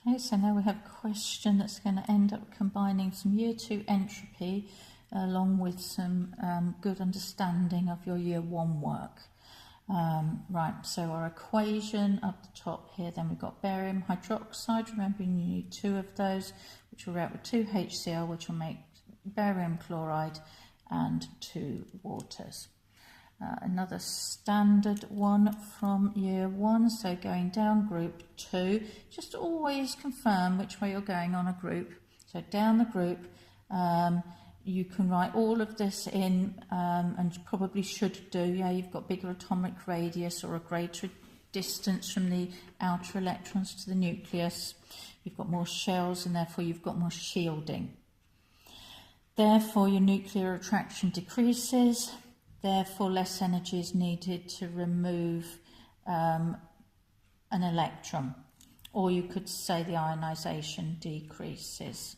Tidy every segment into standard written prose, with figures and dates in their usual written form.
Okay, so now we have a question that's going to end up combining some Year 2 entropy along with some good understanding of your Year 1 work. Right, so our equation up the top here, then we've got barium hydroxide. Remember, you need 2 of those, which will react with 2 HCl, which will make barium chloride and 2 waters. Another standard one from Year 1, so going down group 2, just always confirm which way you're going on a group. So down the group, you can write all of this in, and you probably should do. Yeah, you've got bigger atomic radius or a greater distance from the outer electrons to the nucleus. You've got more shells and therefore you've got more shielding. Therefore your nuclear attraction decreases. Therefore, less energy is needed to remove an electron. Or you could say the ionisation decreases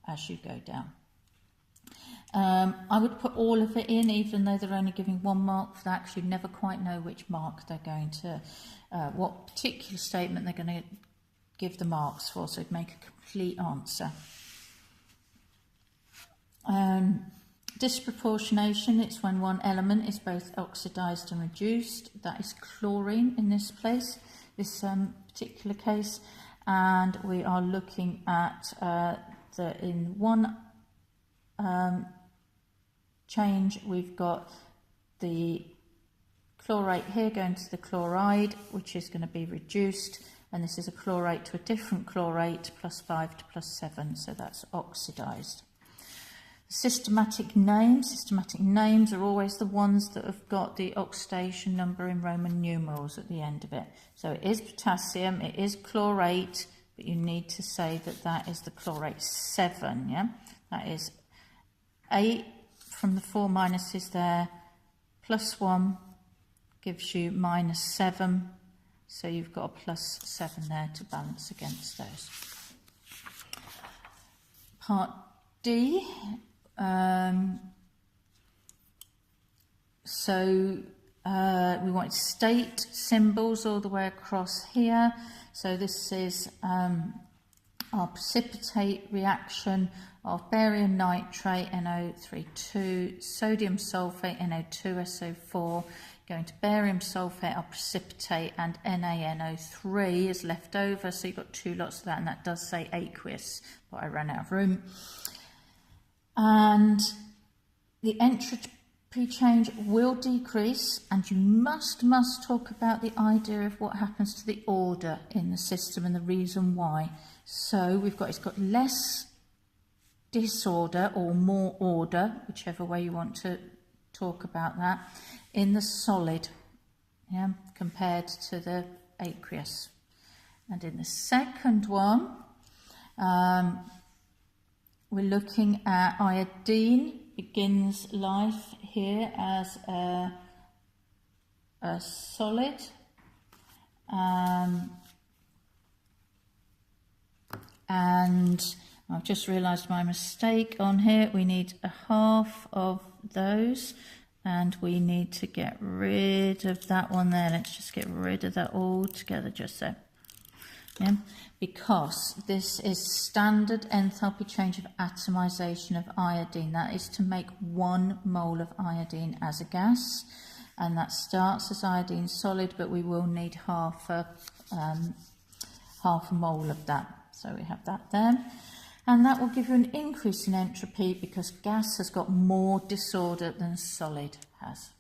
as you go down. I would put all of it in, even though they're only giving 1 mark for that, because you never quite know which mark they're going to, what particular statement they're going to give the marks for, so it'd make a complete answer. Disproportionation, it's when one element is both oxidized and reduced. That is chlorine in this particular case. And we are looking at in one change, we've got the chlorate here going to the chloride, which is going to be reduced. And this is a chlorate to a different chlorate, +5 to +7, so that's oxidized. Systematic names are always the ones that have got the oxidation number in Roman numerals at the end of it. So it is potassium, it is chlorate, but you need to say that that is the chlorate 7, yeah? That is 8 from the 4 minuses there, +1 gives you -7, so you've got a +7 there to balance against those. Part D. We want state symbols all the way across here. So this is our precipitate reaction of barium nitrate, NO32, sodium sulfate, NO2SO4, going to barium sulfate, our precipitate, and NaNO3 is left over. So you've got 2 lots of that, and that does say aqueous, but I ran out of room. And the entropy change will decrease, and you must talk about the idea of what happens to the order in the system and the reason why. So it's got less disorder or more order, whichever way you want to talk about that, in the solid, yeah, compared to the aqueous. And in the second one, we're looking at iodine. Begins life here as a solid. And I've just realised my mistake on here. We need a half of those, and we need to get rid of that one there. Let's just get rid of that all together, just so. Yeah, because this is standard enthalpy change of atomization of iodine. That is to make 1 mole of iodine as a gas, and that starts as iodine solid, but we will need half a mole of that. So we have that there, and that will give you an increase in entropy because gas has got more disorder than solid has.